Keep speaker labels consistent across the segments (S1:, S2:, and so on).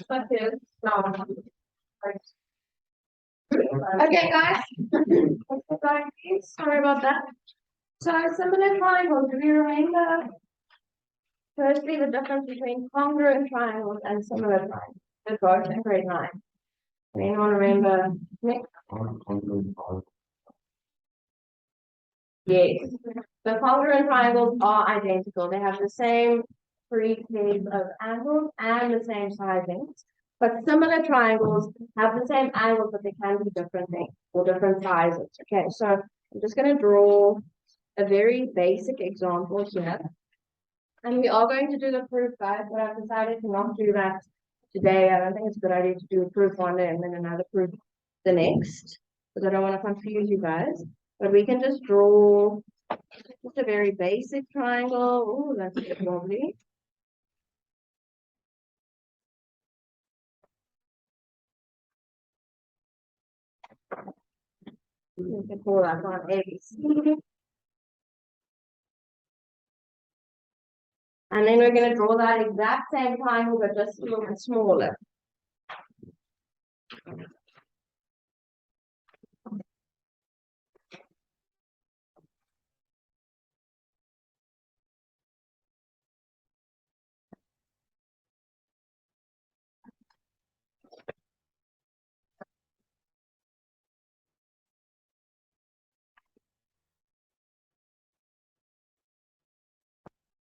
S1: But there's no. Okay, guys. Sorry about that. So similar triangles, do you remember firstly the difference between congruent triangles and similar triangles? They're both in grade 9. Anyone remember Nick? Yes. The congruent triangles are identical. They have the same 3 pairs of angles and the same sizings. But similar triangles have the same angles, but they can be different things or different sizes. Okay, so I'm just going to draw a very basic example here. And we are going to do the proof, guys, but I've decided to not do that today. I don't think it's a good idea to do a proof one day and then another proof the next, because I don't want to confuse you guys. But we can just draw just a very basic triangle. Oh, that's a bit wobbly. We can call that one ABC. And then we're going to draw that exact same triangle, but just a little bit smaller.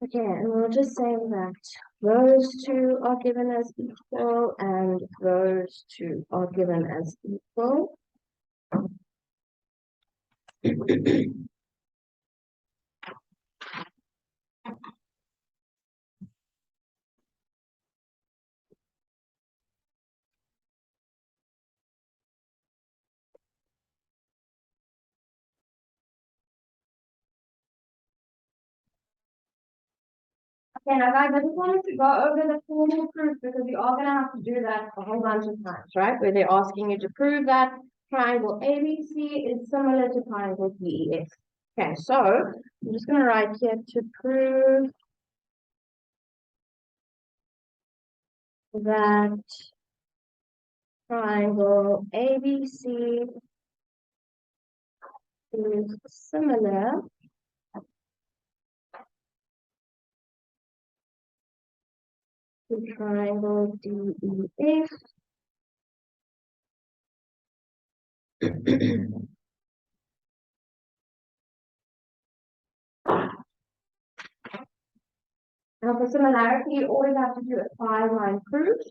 S1: Okay, and we'll just say that those two are given as equal and those two are given as equal. Okay, now guys, I just wanted to go over the formal proof because you are going to have to do that a whole bunch of times, right? Where they're asking you to prove that triangle ABC is similar to triangle DEF. Okay, so I'm just going to write here to prove that triangle ABC is similar to triangle DEF. Now for similarity, you always have to do a 5-line proof.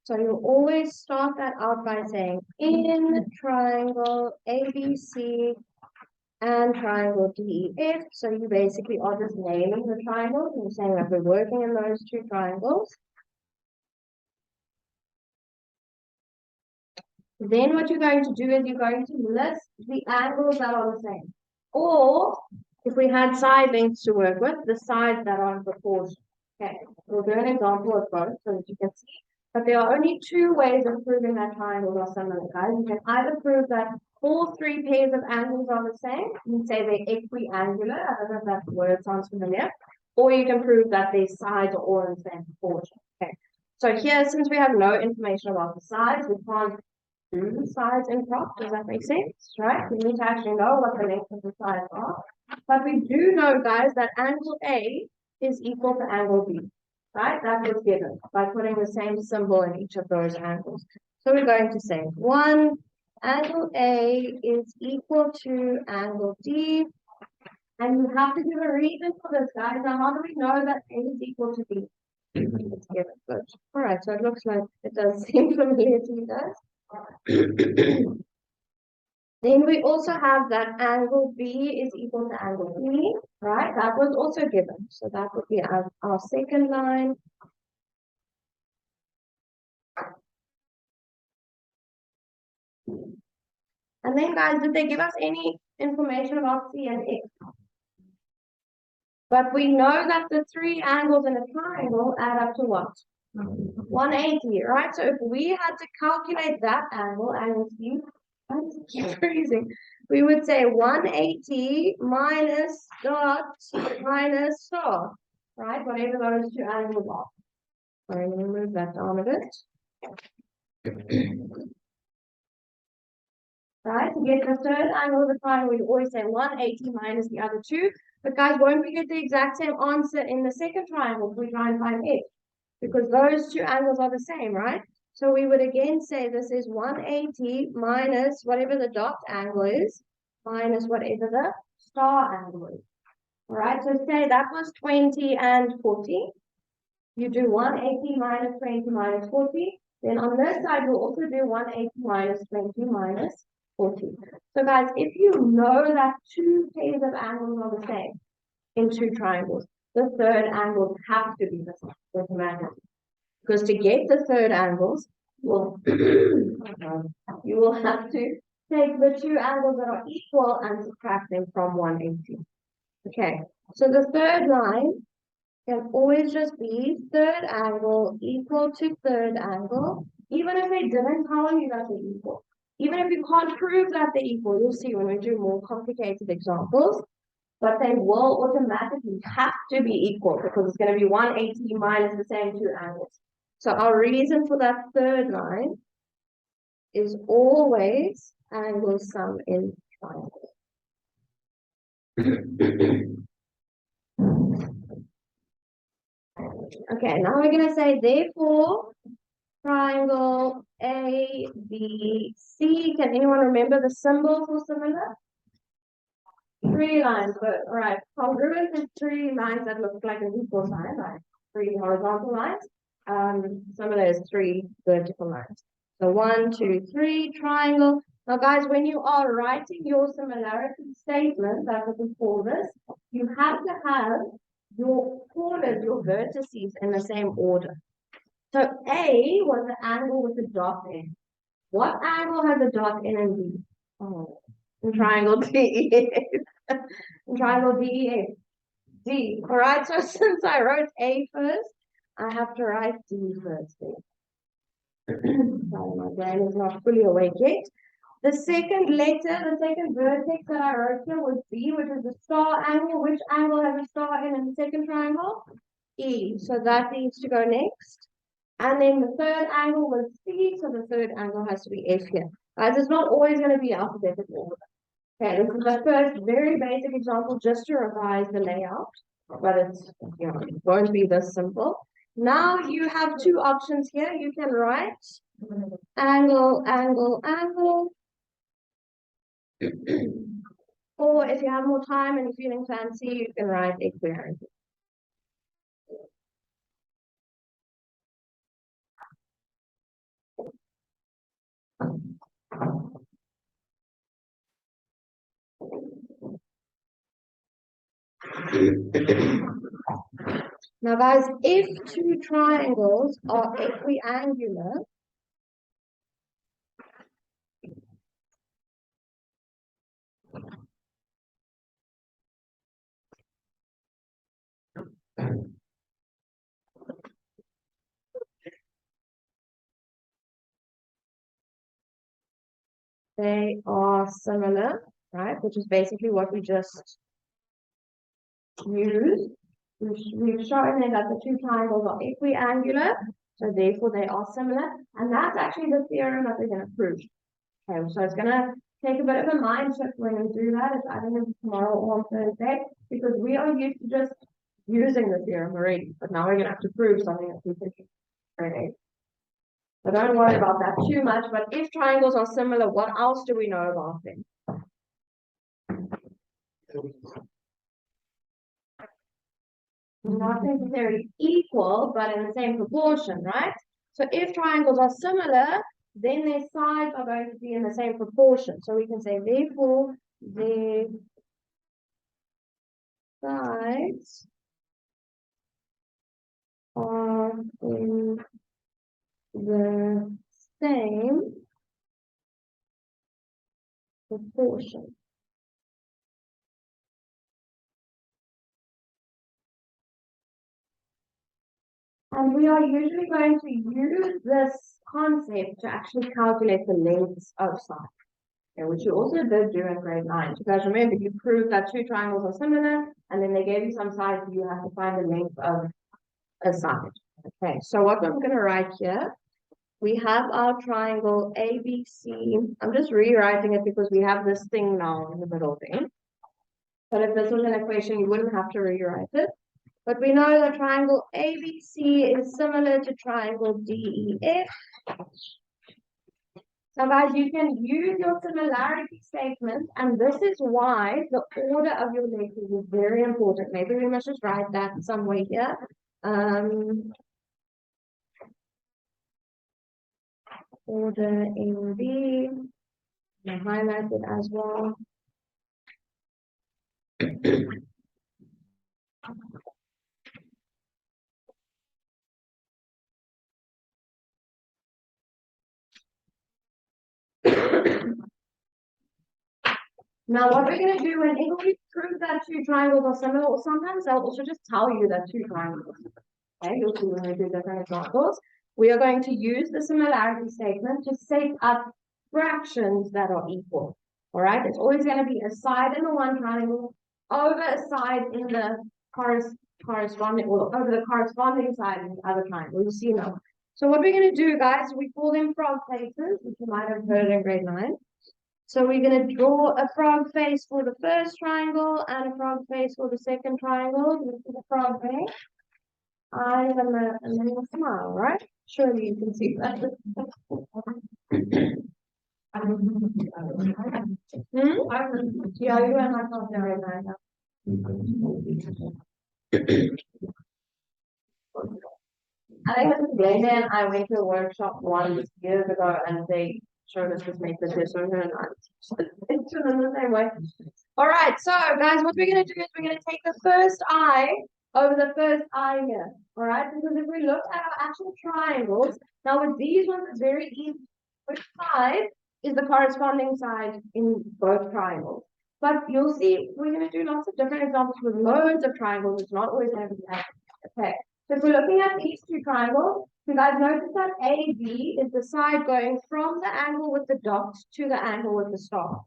S1: So you always start that out by saying in triangle ABC and triangle DEF. So you basically are just naming the triangles and saying that we're working in those two triangles. Then what you're going to do is you're going to list the angles that are the same. Or if we had sidings to work with, the sides that are in proportion. Okay, we'll do an example of both so that you can see. But there are only 2 ways of proving that triangles are similar, guys. You can either prove that all 3 pairs of angles are the same, and say they're equiangular. I don't know if that word sounds familiar. Or you can prove that their sides are all in the same proportion. Okay. So here, since we have no information about the sides, we can't do the sides in prop. Does that make sense? Right? We need to actually know what the length of the sides are. But we do know, guys, that angle A is equal to angle B. Right? That was given by putting the same symbol in each of those angles. So we're going to say 1, angle A is equal to angle D. And you have to give a reason for this, guys. Now, how do we know that A is equal to B? It's given. Good. All right, so it looks like it does seem familiar to you guys. Then we also have that angle B is equal to angle B, right? That was also given. So that would be our second line. And then, guys, did they give us any information about C and X? But we know that the 3 angles in a triangle add up to what? 180, right? So if we had to calculate that angle, angle C, keep freezing, we would say 180 minus dot minus star, right? Whatever those 2 angles are. I'm going to move that down a bit. Right, to get the third angle of the triangle, we always say 180 minus the other two. But guys, won't we get the exact same answer in the second triangle if we try and find it? Because those two angles are the same, right? So we would again say this is 180 minus whatever the dot angle is, minus whatever the star angle is. All right, so say that was 20 and 40. You do 180 minus 20 minus 40. Then on this side, you'll also do 180 minus 20 minus 40. So guys, if you know that two pairs of angles are the same in two triangles, the third angles have to be the same automatically. Because to get the third angles, well, you will have to take the two angles that are equal and subtract them from 180. Okay, so the third line can always just be third angle equal to third angle, even if they didn't tell you that they're equal. Even if you can't prove that they're equal, you'll see when we do more complicated examples, but they will automatically have to be equal because it's going to be 180 minus the same two angles. So our reason for that third line is always angle sum in triangle. Okay, now we're going to say therefore triangle A, B, C. Can anyone remember the symbol for similar? Three lines, but all right. Congruent is three lines that look like an equal sign, right? Three horizontal lines. Similar is three vertical lines. So 1, 2, 3, triangle. Now, guys, when you are writing your similarity statement, that's what we call this, you have to have your corners, your vertices in the same order. So A was the angle with the dot in. What angle has a dot in and B? Oh, in triangle DEF. In triangle DEF. D. All right, so since I wrote A first, I have to write D first. Sorry, my brain is not fully awake yet. The second letter, the second vertex that I wrote here was B, which is the star angle. Which angle has a star in the second triangle? E. So that needs to go next. And then the third angle was C, so the third angle has to be F here. Guys, it's not always going to be alphabetical order. Okay, this is the first very basic example just to revise the layout, but it's, you know, it won't be this simple. Now you have two options here. You can write angle, angle, angle. Or if you have more time and you're feeling fancy, you can write equilateral. Now, guys, if two triangles are equiangular, they are similar, right? Which is basically what we just used. We've shown that the two triangles are equiangular, so therefore they are similar. And that's actually the theorem that we're going to prove. Okay, so it's going to take a bit of a mind shift when we do that. It's either tomorrow or on Thursday, because we are used to just using the theorem already. But now we're going to have to prove something that we think is right. So don't worry about that too much. But if triangles are similar, what else do we know about them? Not necessarily equal, but in the same proportion, right? So if triangles are similar, then their sides are going to be in the same proportion. So we can say, therefore, their sides are in the same proportion. And we are usually going to use this concept to actually calculate the lengths of sides. Okay, which you also did do in grade 9. You guys remember, you proved that two triangles are similar, and then they gave you some sides, you have to find the length of a side. Okay, so what I'm going to write here we have our triangle ABC. I'm just rewriting it because we have this thing now in the middle thing. But if this was an equation, you wouldn't have to rewrite it. But we know that triangle ABC is similar to triangle DEF. Now, guys, you can use your similarity statement, and this is why the order of your letters is very important. Maybe we must just write that somewhere here. Order in B, and highlight it as well. Now, what we're going to do, and if we prove that two triangles are similar, or sometimes they'll also just tell you that two triangles are similar. Okay, you'll see when we do different examples. We are going to use the similarity statement to set up fractions that are equal. All right, it's always going to be a side in the one triangle over a side in the corresponding, or over the corresponding side in the other triangle. You see now. So what we're going to do, guys, we call them frog faces, which you might have heard in grade 9. So we're going to draw a frog face for the first triangle and a frog face for the second triangle. This is the frog face. And then we'll smile, right? Surely you can see that. Yeah, you and I can't do it right now. I think this is Glenda and I went to a workshop once years ago and they showed us this method here, so we're going to teach them in the same way. All right, so guys, what we're going to do is we're going to take the first eye over the first eye here. All right, because if we look at our actual triangles, now with these ones, it's very easy. Which side is the corresponding side in both triangles? But you'll see we're going to do lots of different examples with loads of triangles. It's not always going to be that. Okay, so if we're looking at these two triangles, you guys notice that AB is the side going from the angle with the dot to the angle with the star.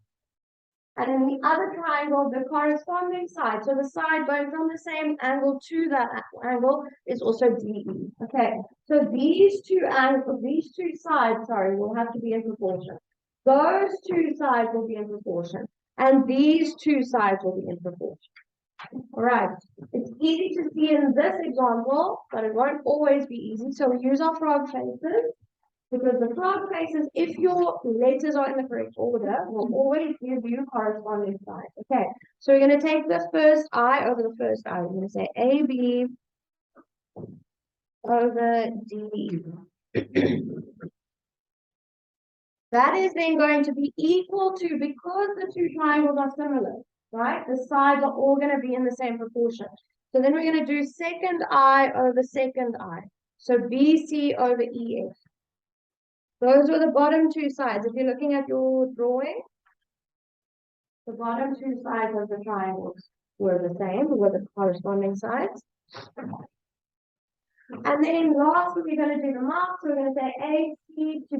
S1: And in the other triangle, the corresponding side, so the side going from the same angle to that angle is also DE. Okay, so these two sides, will have to be in proportion. Those two sides will be in proportion. And these two sides will be in proportion. All right, it's easy to see in this example, but it won't always be easy. So we use our frog faces. Because the frog faces, if your letters are in the correct order, will always give you corresponding sides. Okay, so we're going to take the first eye over the first eye. We're going to say AB over D. That is then going to be equal to, because the two triangles are similar, right? The sides are all going to be in the same proportion. So then we're going to do second eye over second eye. So BC over EF. Those were the bottom two sides. If you're looking at your drawing, the bottom two sides of the triangles were the same, were the corresponding sides. And then lastly, we're going to do the marks. So we're going to say AC to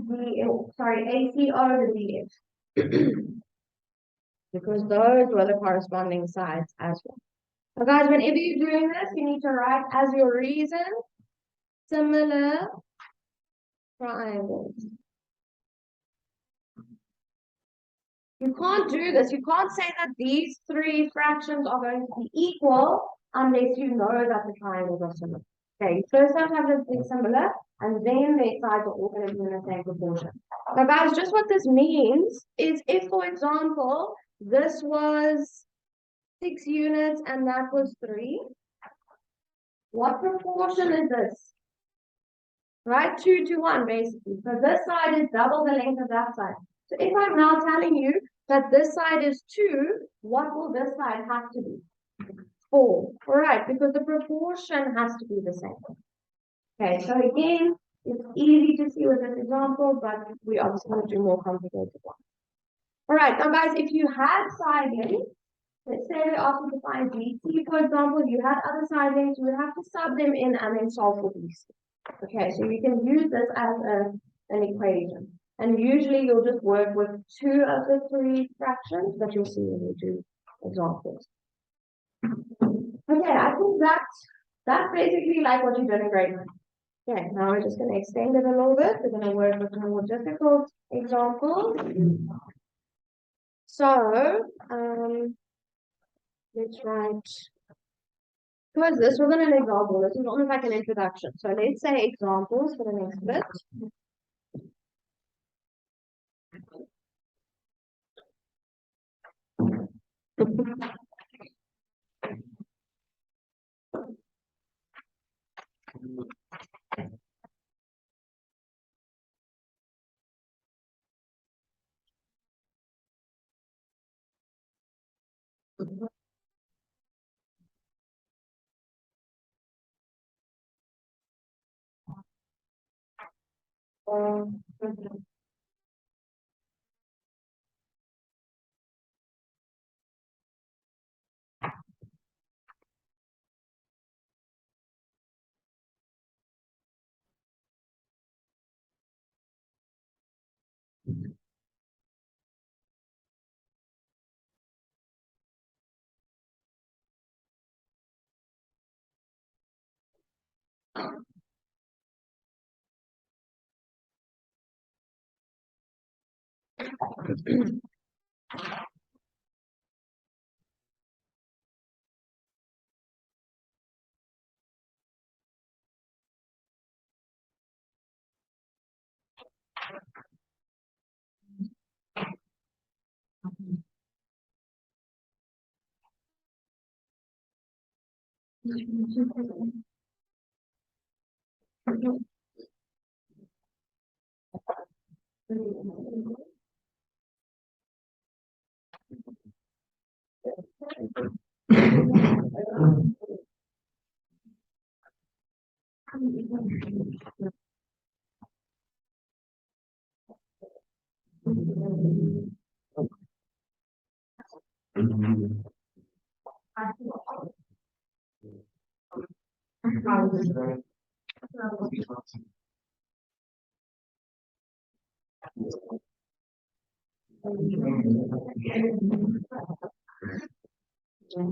S1: AC over DF. Because those were the corresponding sides as well. So guys, whenever you're doing this, you need to write as your reason similar triangles. You can't do this. You can't say that these three fractions are going to be equal unless you know that the triangles are similar. Okay, you first have to have them be similar, and then their sides are all going to be in the same proportion. Now, guys, just what this means is if, for example, this was 6 units and that was 3, what proportion is this? Right, 2 to 1, basically. So this side is double the length of that side. So if I'm now telling you that this side is 2, what will this side have to be? 4. All right, because the proportion has to be the same. Okay, so again, it's easy to see with this example, but we obviously want to do more complicated ones. All right, now guys, if you had side lengths, let's say they asked you to find BC, for example, you had other side lengths, you would have to sub them in and then solve for BC. Okay, so you can use this as an equation. And usually you'll just work with 2 of the 3 fractions that you'll see when you do examples. Okay, I think that's basically like what you did in grade 9. Okay, now we're just going to extend it a little bit. We're going to work with more difficult examples. So, let's write. What is this? We're going to an example. This is almost like an introduction. So let's say examples for the next bit. Um,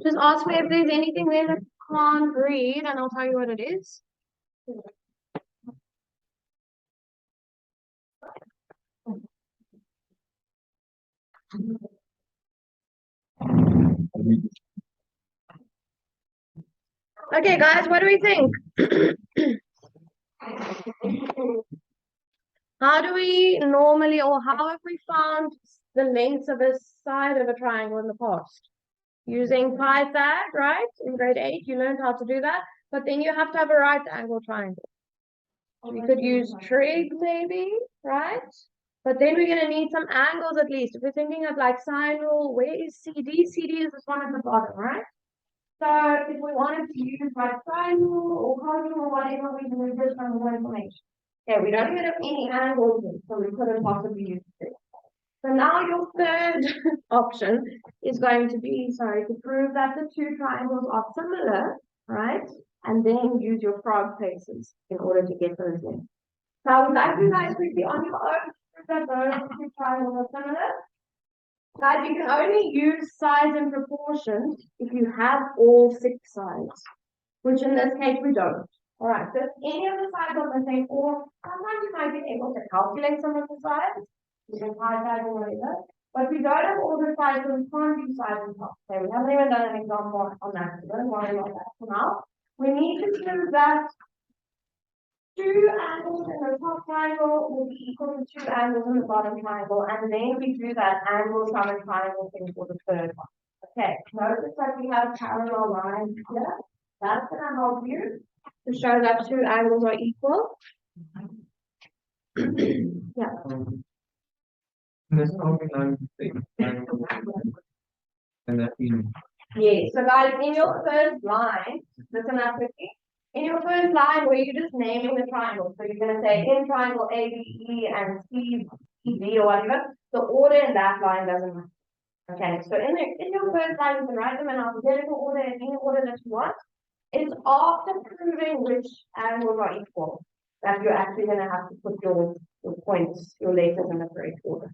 S1: Just ask me if there's anything there that I can't read, and I'll tell you what it is. Okay, guys, what do we think? How do we normally, or how have we found the lengths of a side of a triangle in the past? Using Pythag, right? In grade 8, you learned how to do that. But then you have to have a right angle triangle. We could use trig maybe, right? But then we're going to need some angles at least. If we're thinking of like sine rule, where is CD? CD is this one at the bottom, right? So if we wanted to use like sine rule or cos rule or whatever, we can use this from more information. Okay, we don't even have any angles, so we couldn't possibly use it. So now your third option is going to be, to prove that the two triangles are similar, right? And then use your frog faces in order to get those in. So I would like you guys quickly on your own to prove that those two triangles are similar. Guys, you can only use sides and proportions if you have all 6 sides, which in this case we don't. All right, so if any of the sides are missing, or sometimes you might be able to calculate some of the sides, you can Pythag or whatever, but we don't have all the sides, so we can't do sides and top. Okay, we haven't even done an example on that, so don't worry about that for now. We need to prove that 2 angles in the top triangle will be equal to 2 angles in the bottom triangle, and then we do that angle sum and triangle thing for the third one. Okay, notice that we have parallel lines here. That's going to help you to show that 2 angles are equal. Yeah.
S2: There's only 9 things. And that means.
S1: Yeah, so guys, in your first line, listen up quickly. In your first line, where you're just naming the triangle, so you're going to say in triangle ABE and CED or whatever, the order in that line doesn't matter. Okay, so in your first line, you can write them in alphabetical order, in any order that you want. It's after proving which angles are equal that you're actually going to have to put your points, your letters in the correct order.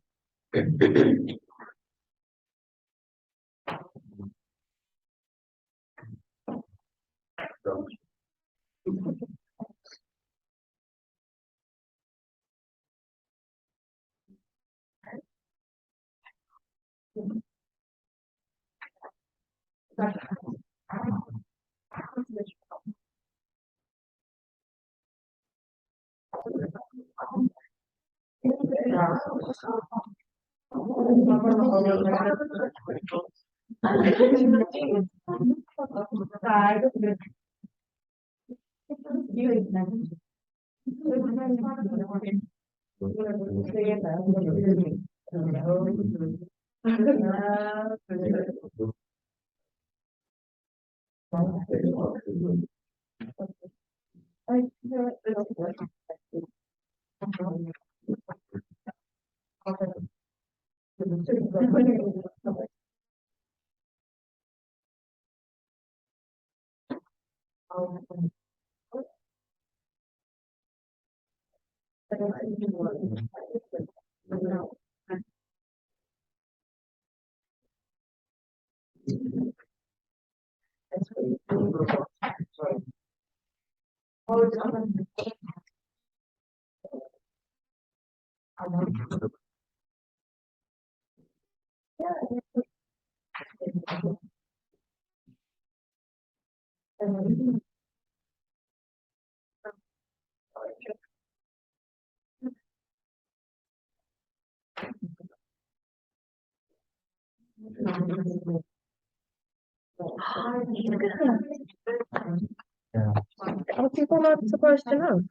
S1: Are people not supposed to know?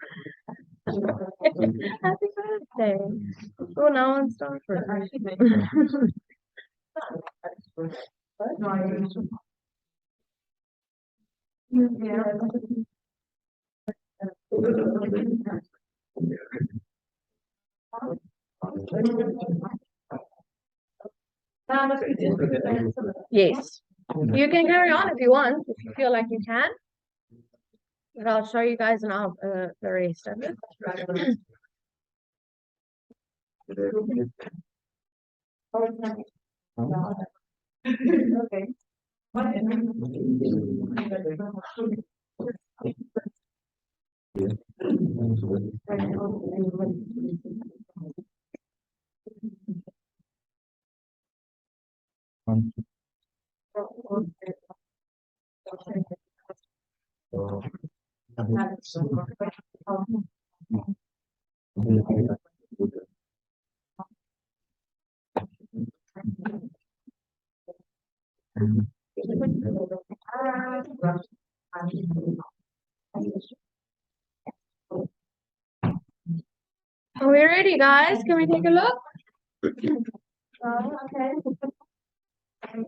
S1: Happy birthday. Oh, now I'm Stanford. Yes. You can carry on if you want, if you feel like you can. But I'll show you guys now the rest of it. Okay. Are we ready, guys? Can we take a look? Okay.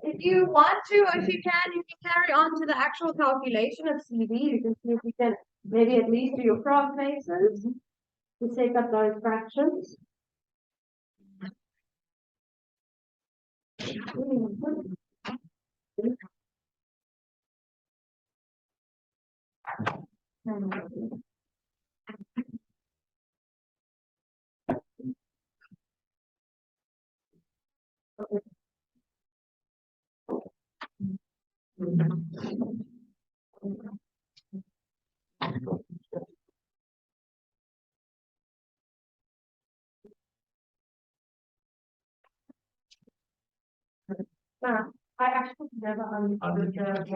S1: If you want to, or if you can carry on to the actual calculation of CV. You can see if you can maybe at least do your cross bases to take up those fractions. I actually never understood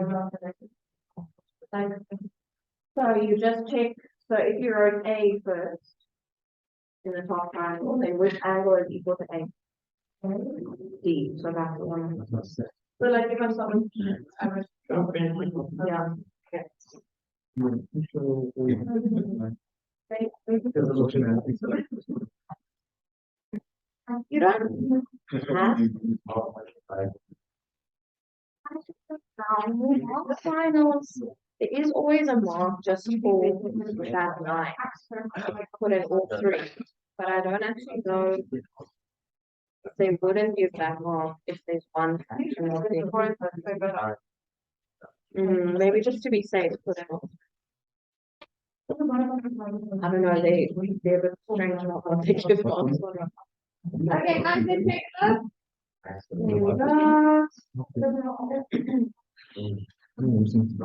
S1: so you just check. So if you wrote A first in the top triangle, then which angle is equal to A? D. So that's the one. So like if I'm someone, yeah. You don't have the finals. There is always a mark just for that line. I put in all three, but I don't actually know if they wouldn't give that mark if there's one fraction or maybe just to be safe, put it all. I don't know, they're a bit strange about what they give marks for. Okay, guys, let's take a look. There we go.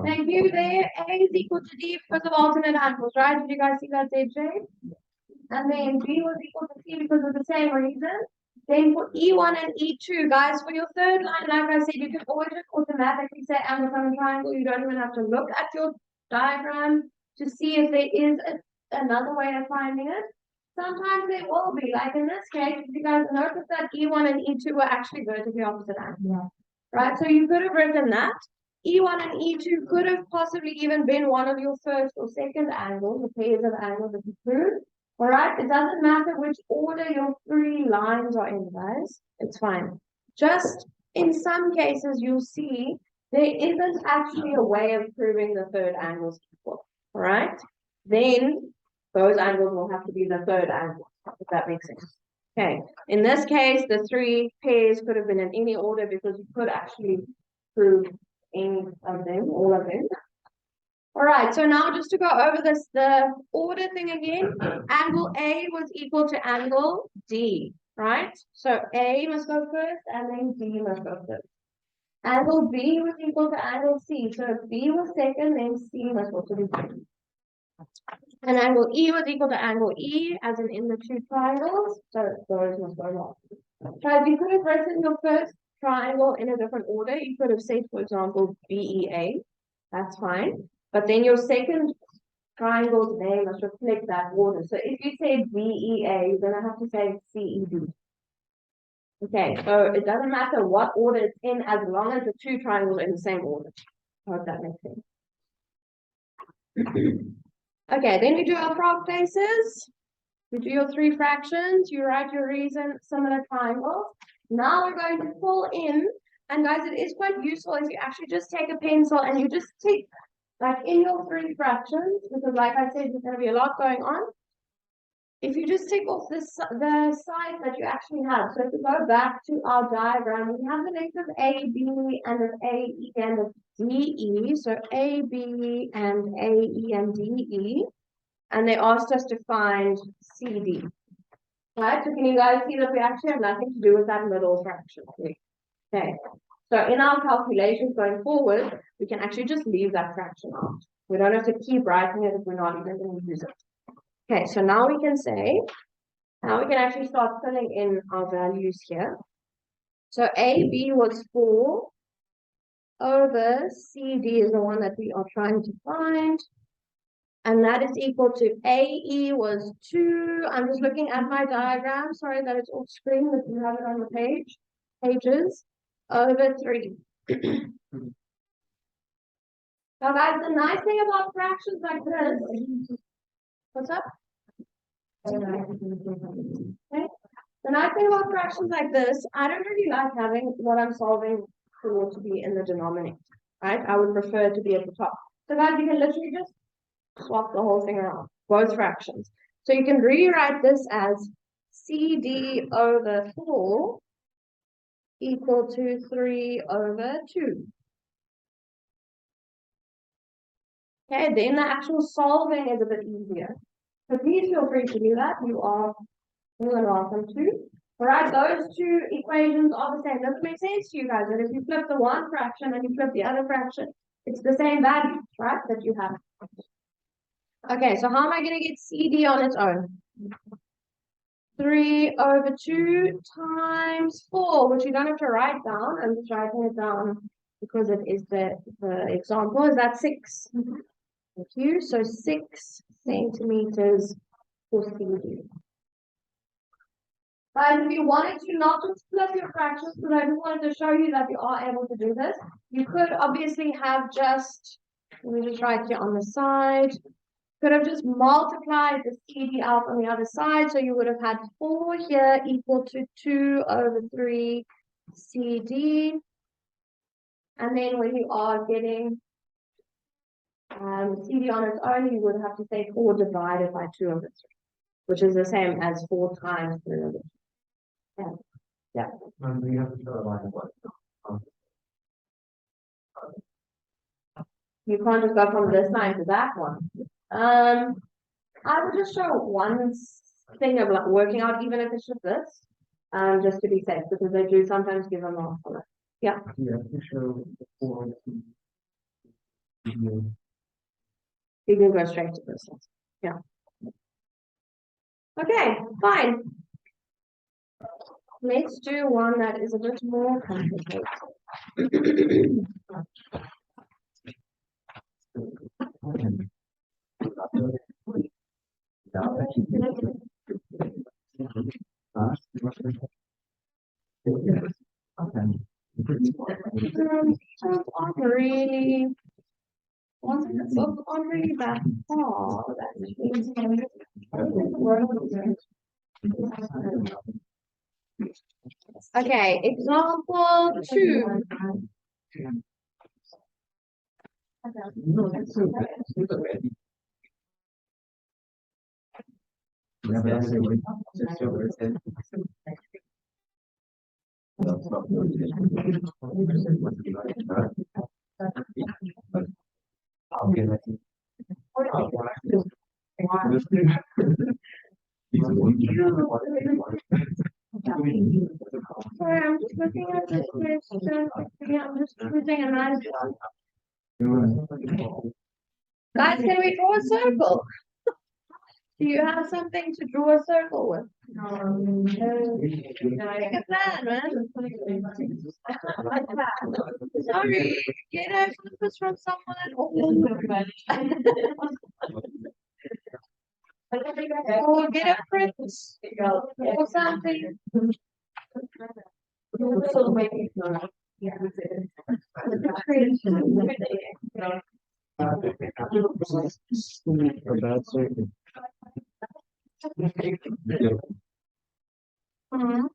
S1: Thank you. There, A is equal to D because of alternate angles, right? Did you guys see that there, Jay? And then B was equal to C because of the same reason. Then for E1 and E2, guys, for your third line, like I said, you can always just automatically say angle, sine, and triangle. You don't even have to look at your diagram to see if there is another way of finding it. Sometimes there will be, like in this case, if you guys notice that E1 and E2 were actually vertically opposite angles. Yeah. Right, so you could have written that. E1 and E2 could have possibly even been one of your first or second angles, the pairs of angles that you proved. All right, it doesn't matter which order your three lines are in, guys. It's fine. Just in some cases, you'll see there isn't actually a way of proving the third angles equal. All right, then those angles will have to be the third angle, if that makes sense. Okay, in this case, the three pairs could have been in any order because you could actually prove any of them, all of them. All right, so now just to go over this, the order thing again, angle A was equal to angle D, right? So A must go first and then D must go first. Angle B was equal to angle C, so if B was second, then C must also be second. And angle E was equal to angle E, as in the two triangles, so those must go last. So if you could have written your first triangle in a different order, you could have said, for example, BEA, that's fine. But then your second triangle's name must reflect that order. So if you say BEA, you're going to have to say CED. Okay, so it doesn't matter what order it's in as long as the two triangles are in the same order. I hope that makes sense. Okay, then we do our prop faces. You do your three fractions. You write your reason, similar triangles. Now we're going to pull in. And guys, it is quite useful if you actually just take a pencil and you just tick like in your three fractions, because like I said, there's going to be a lot going on. If you just tick off the sides that you actually have, so if we go back to our diagram, we have the length of AB and of AE and of DE, so AB and AE and DE, and they asked us to find CD. Right, so can you guys see that we actually have nothing to do with that middle fraction? Okay, so in our calculations going forward, we can actually just leave that fraction out. We don't have to keep writing it if we're not even going to use it. Okay, so now we can say, now we can actually start filling in our values here. So AB was 4 over CD is the one that we are trying to find. And that is equal to AE was 2. I'm just looking at my diagram. Sorry that it's off screen, but you have it on the pages, over 3. Now guys, the nice thing about fractions like this, what's up? Okay. The nice thing about fractions like this, I don't really like having what I'm solving for to be in the denominator, right? I would prefer it to be at the top. So guys, you can literally just swap the whole thing around, both fractions. So you can rewrite this as CD over 4 equal to 3 over 2. Okay, then the actual solving is a bit easier. So please feel free to do that. You are more than welcome to. All right, those two equations are the same. Does it make sense to you guys? That if you flip the one fraction and you flip the other fraction, it's the same value, right, that you have. Okay, so how am I going to get CD on its own? 3 over 2 times 4, which you don't have to write down. I'm just writing it down because it is the example. Is that 6? Thank you. So 6 centimeters for CD. And if you wanted to not just flip your fractions, but I just wanted to show you that you are able to do this, you could obviously have just, let me just write here on the side, could have just multiplied the CD out on the other side. So you would have had 4 here equal to 2 over 3 CD. And then when you are getting CD on its own, you would have to say 4 divided by 2 over 3, which is the same as 4 times 3 over 3. Yeah.
S2: And we have to show a line of what?
S1: You can't just go from this line to that one. I would just show one thing of like working out, even if it's just this, just to be safe, because they do sometimes give a mark on it. Yeah.
S2: Yeah, to show the 4.
S1: You can go straight to this one. Yeah. Okay, fine. Let's do one that is a bit more complicated. Not really. It's not really that hard. Okay, example 2. Sorry, I'm just looking at this question. I'm just choosing a nice one. Guys, can we draw a circle? Do you have something to draw a circle with? Make a plan, man. Sorry, get a focus from someone at home. Or get a print or something. Mhm.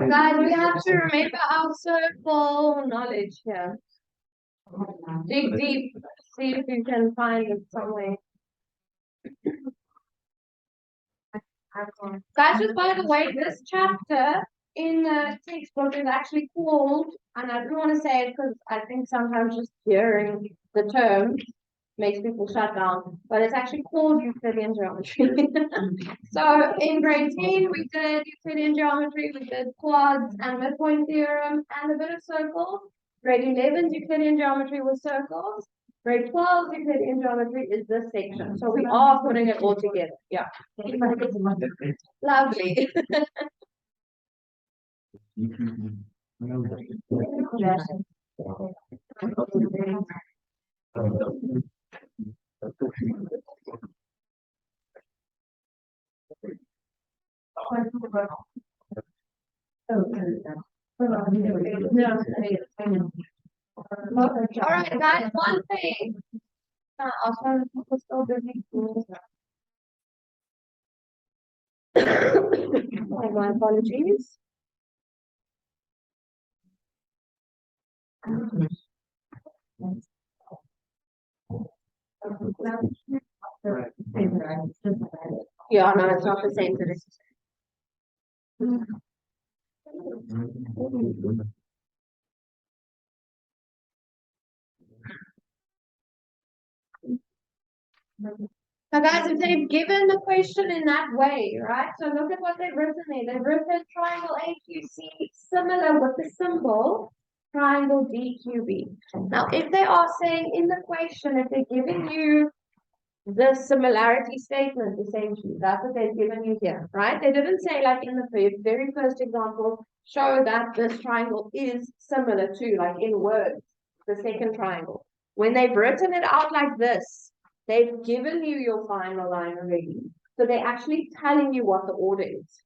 S1: Guys, we have to remember our circle knowledge here. Dig deep, see if you can find it somewhere. Guys, just by the way, this chapter in the textbook is actually called, and I don't want to say it because I think sometimes just hearing the term makes people shut down, but it's actually called Euclidean geometry. So in grade 10, we did Euclidean geometry, we did quads and midpoint theorem and a bit of circles. Grade 11, Euclidean geometry was circles. Grade 12, Euclidean geometry is this section. So we are putting it all together. Yeah. Lovely. All right, guys, one thing. Also, we're still busy. Oh, my apologies. Yeah, no, it's not the same for this. So guys, if they've given the question in that way, right? So look at what they've written there. They've written triangle AQC similar with the symbol. triangle DQB. Now, if they are saying in the question, if they're giving you the similarity statement, essentially, that's what they've given you here, right? They didn't say, like in the very first example, show that this triangle is similar to, like in words, the second triangle. When they've written it out like this, they've given you your final line already. So they're actually telling you what the order is,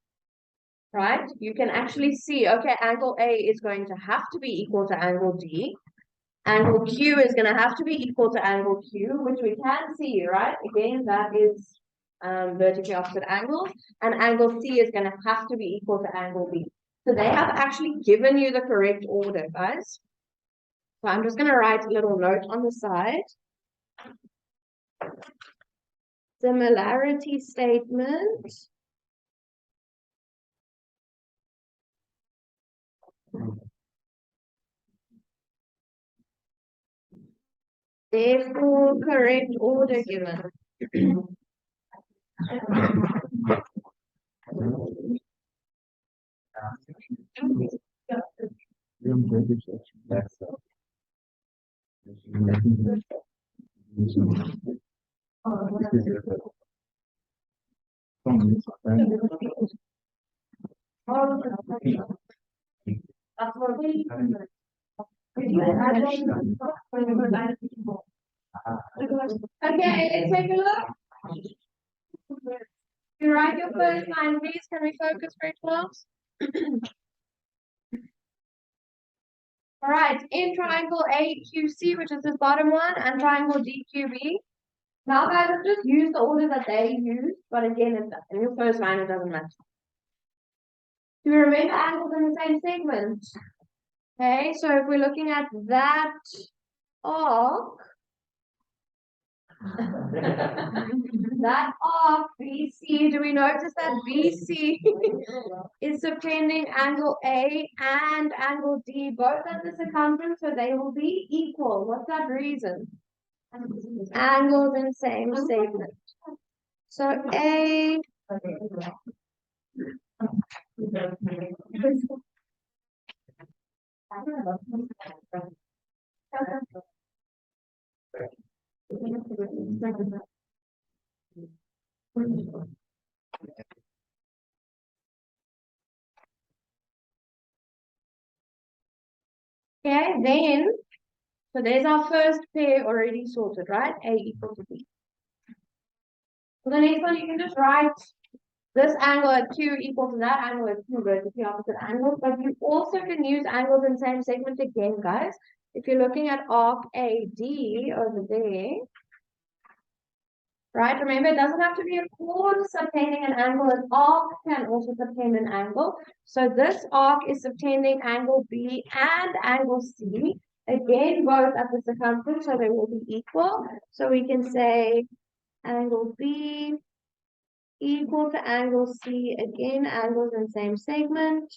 S1: right? You can actually see, okay, angle A is going to have to be equal to angle D. Angle Q is going to have to be equal to angle Q, which we can see, right? Again, that is vertically opposite angles. And angle C is going to have to be equal to angle B. So they have actually given you the correct order, guys. So I'm just going to write a little note on the side. Similarity statement. Therefore, correct order given. Okay, let's take a look. You write your first line, please. Can we focus, grade 12? All right, in triangle AQC, which is this bottom one, and triangle DQB. Now, guys, let's just use the order that they use, but again, in your first line, it doesn't matter. Do you remember angles in the same segment? Okay, so if we're looking at that arc, that arc BC, do we notice that BC is subtending angle A and angle D, both at the circumference, so they will be equal. What's that reason? Angles in same segment. So A okay, then, so there's our first pair already sorted, right? A equal to B. So the next one, you can just write this angle at Q equal to that angle at Q vertically opposite angles, but you also can use angles in same segment again, guys. If you're looking at arc AD over there, right? Remember, it doesn't have to be a chord subtending an angle. An arc can also subtend an angle. So this arc is subtending angle B and angle C. Again, both at the circumference, so they will be equal. So we can say angle B equal to angle C. Again, angles in same segment.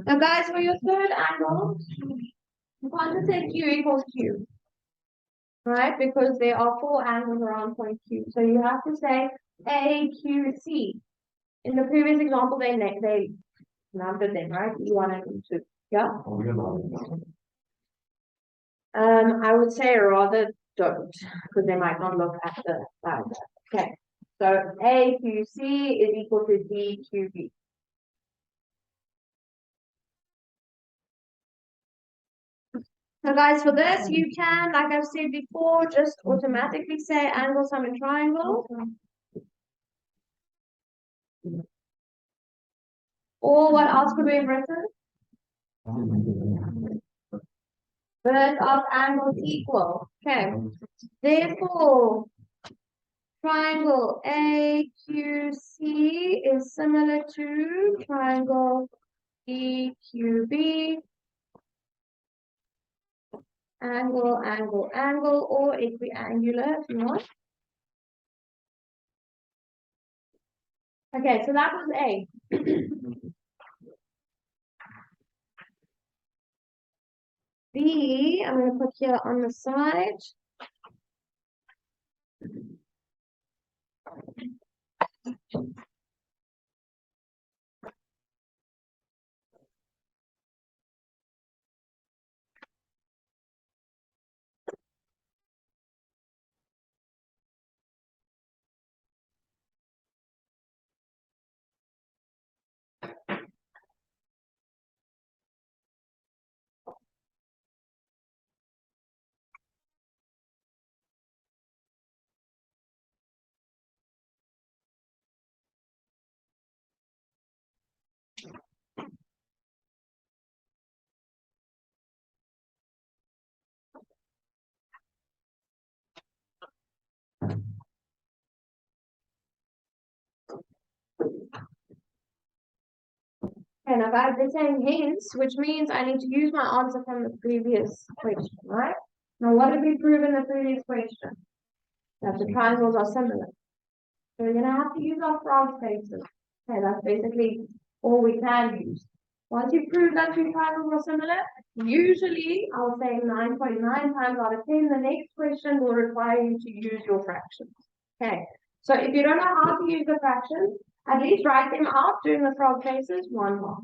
S1: Now, guys, for your third angle, you can't just say Q equals Q, right? Because there are 4 angles around point Q. So you have to say AQC. In the previous example, they numbered them, right? E1 and E2. Yeah? I would say rather don't, because they might not look at the diagram. Okay. So AQC is equal to DQB. So guys, for this, you can, like I've said before, just automatically say angle sum and triangle. Or what else could we have written? Birth of angles equal. Okay. Therefore, triangle AQC is similar to triangle EQB. Angle, angle, angle, or equiangular if you want. Okay, so that was A. B, I'm going to put here on the side. Okay, now guys, they're saying hence, which means I need to use my answer from the previous question, right? Now, what did we prove in the previous question? That the triangles are similar. So we're going to have to use our frog faces. Okay, that's basically all we can use. Once you prove that two triangles are similar, usually I'll say 9.9 times out of 10, the next question will require you to use your fractions. Okay, so if you don't know how to use the fractions, at least write them out doing the frog faces, 1 mark.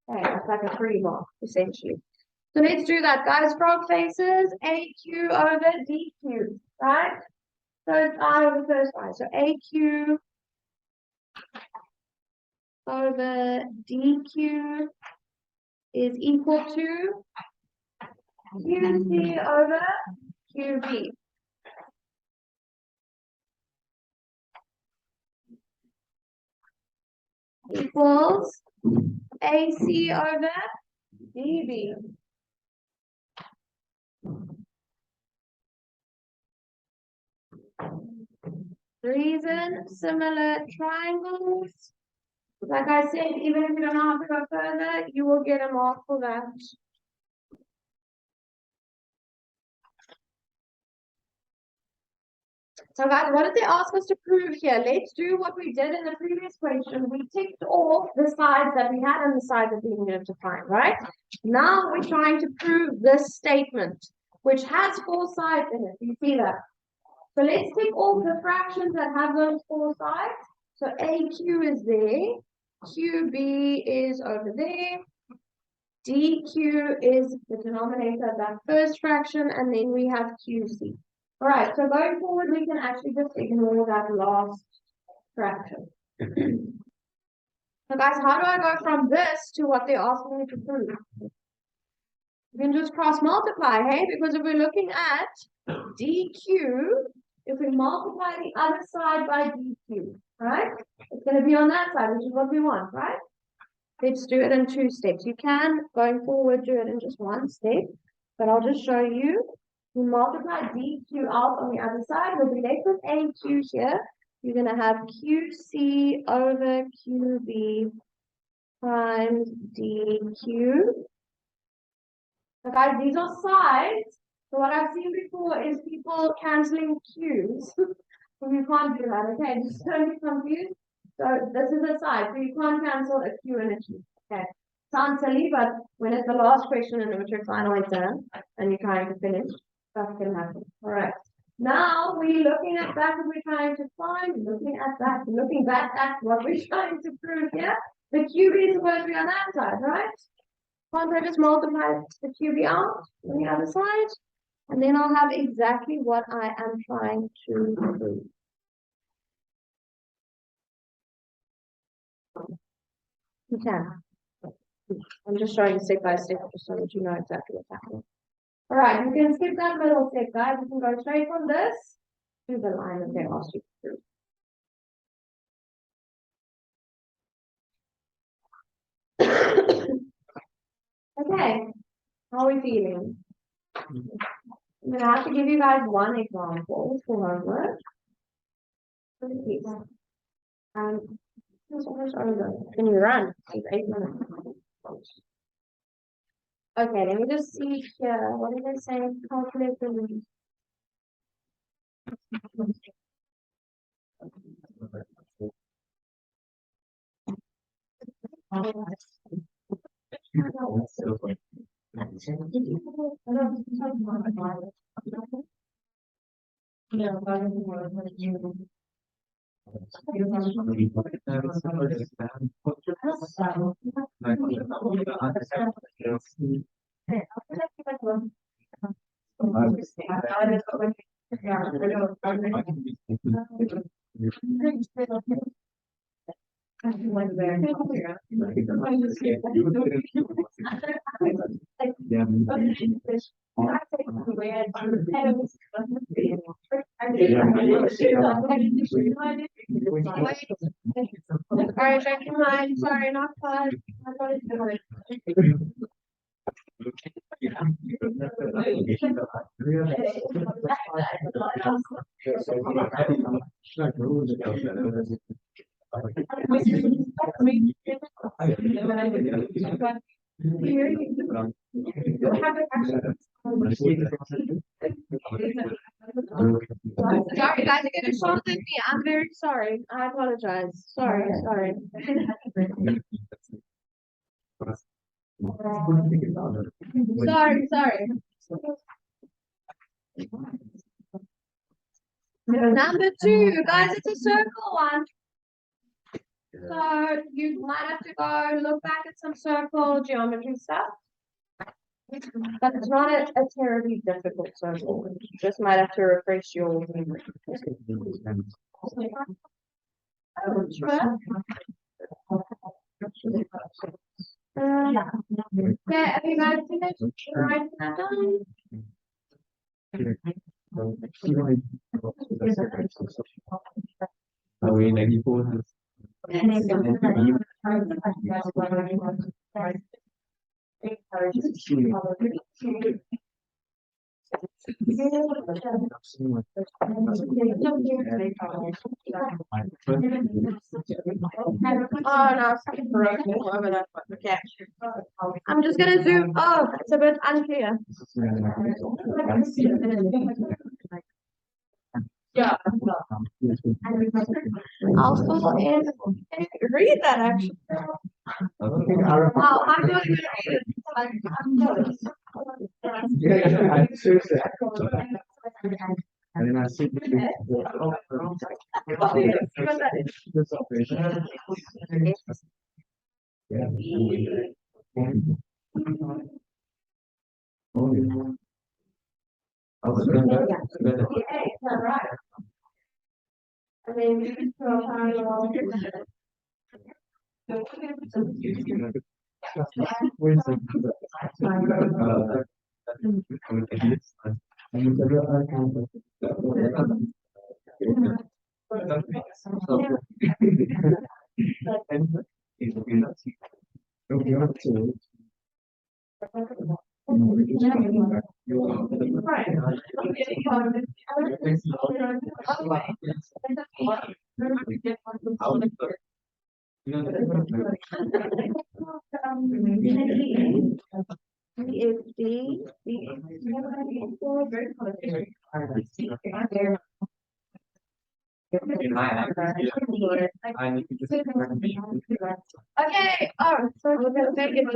S1: Okay, that's like a 3 mark, essentially. So let's do that, guys. Frog faces, AQ over DQ, right? First I over first I. So AQ over DQ is equal to QC over QB. Equals AC over DB. Reason, similar triangles. Like I said, even if you don't know how to go further, you will get a mark for that. So guys, what did they ask us to prove here? Let's do what we did in the previous question. We ticked off the sides that we had and the sides that we needed to find, right? Now we're trying to prove this statement, which has 4 sides in it. You see that? So let's take all the fractions that have those 4 sides. So AQ is there, QB is over there, DQ is the denominator of that first fraction, and then we have QC. All right, so going forward, we can actually just ignore that last fraction. So guys, how do I go from this to what they're asking me to prove? You can just cross multiply, hey? Because if we're looking at DQ, if we multiply the other side by DQ, right? It's going to be on that side, which is what we want, right? Let's do it in 2 steps. You can, going forward, do it in just 1 step, but I'll just show you. We multiply DQ out on the other side. We'll be left with AQ here. You're going to have QC over QB times DQ. So guys, these are sides. So what I've seen before is people cancelling Q's. So you can't do that, okay? Just don't be confused. So this is a side, so you can't cancel a Q and a Q. Okay. Sounds silly, but when it's the last question in your final exam and you're trying to finish, that can happen. All right. Now we're looking at that what we're trying to find, looking back at what we're trying to prove here. The QB is supposed to be on that side, right? Can't I just multiply the QB out on the other side? And then I'll have exactly what I am trying to prove. You can. I'm just showing step by step just so that you know exactly what's happening. All right, you can skip that middle step, guys. You can go straight from this to the line that they asked you to prove. Okay, how are we feeling? I'm gonna have to give you guys one example for homework. Please. It's almost over. Can you run? It's 8 minutes. Okay, let me just see here. What did they say? Calculate the lead. Alright, check your mind, sorry, not five. I thought it was Sorry, guys, you're gonna short with me. I'm very sorry. I apologize. Sorry, sorry. Sorry, sorry. Number two, guys, it's a circle one. So you might have to go look back at some circle geometry stuff. But it's not a terribly difficult circle. You just might have to refresh your memory. Okay, have you guys finished writing that down? Oh no, skip over that one. Okay. I'm just gonna zoom. Oh, it's a bit unclear. Yeah. I'll fill in. Can you read that actually? Oh, I'm not gonna read it.
S2: And then I see
S1: I mean, you can throw Okay, so we're gonna make it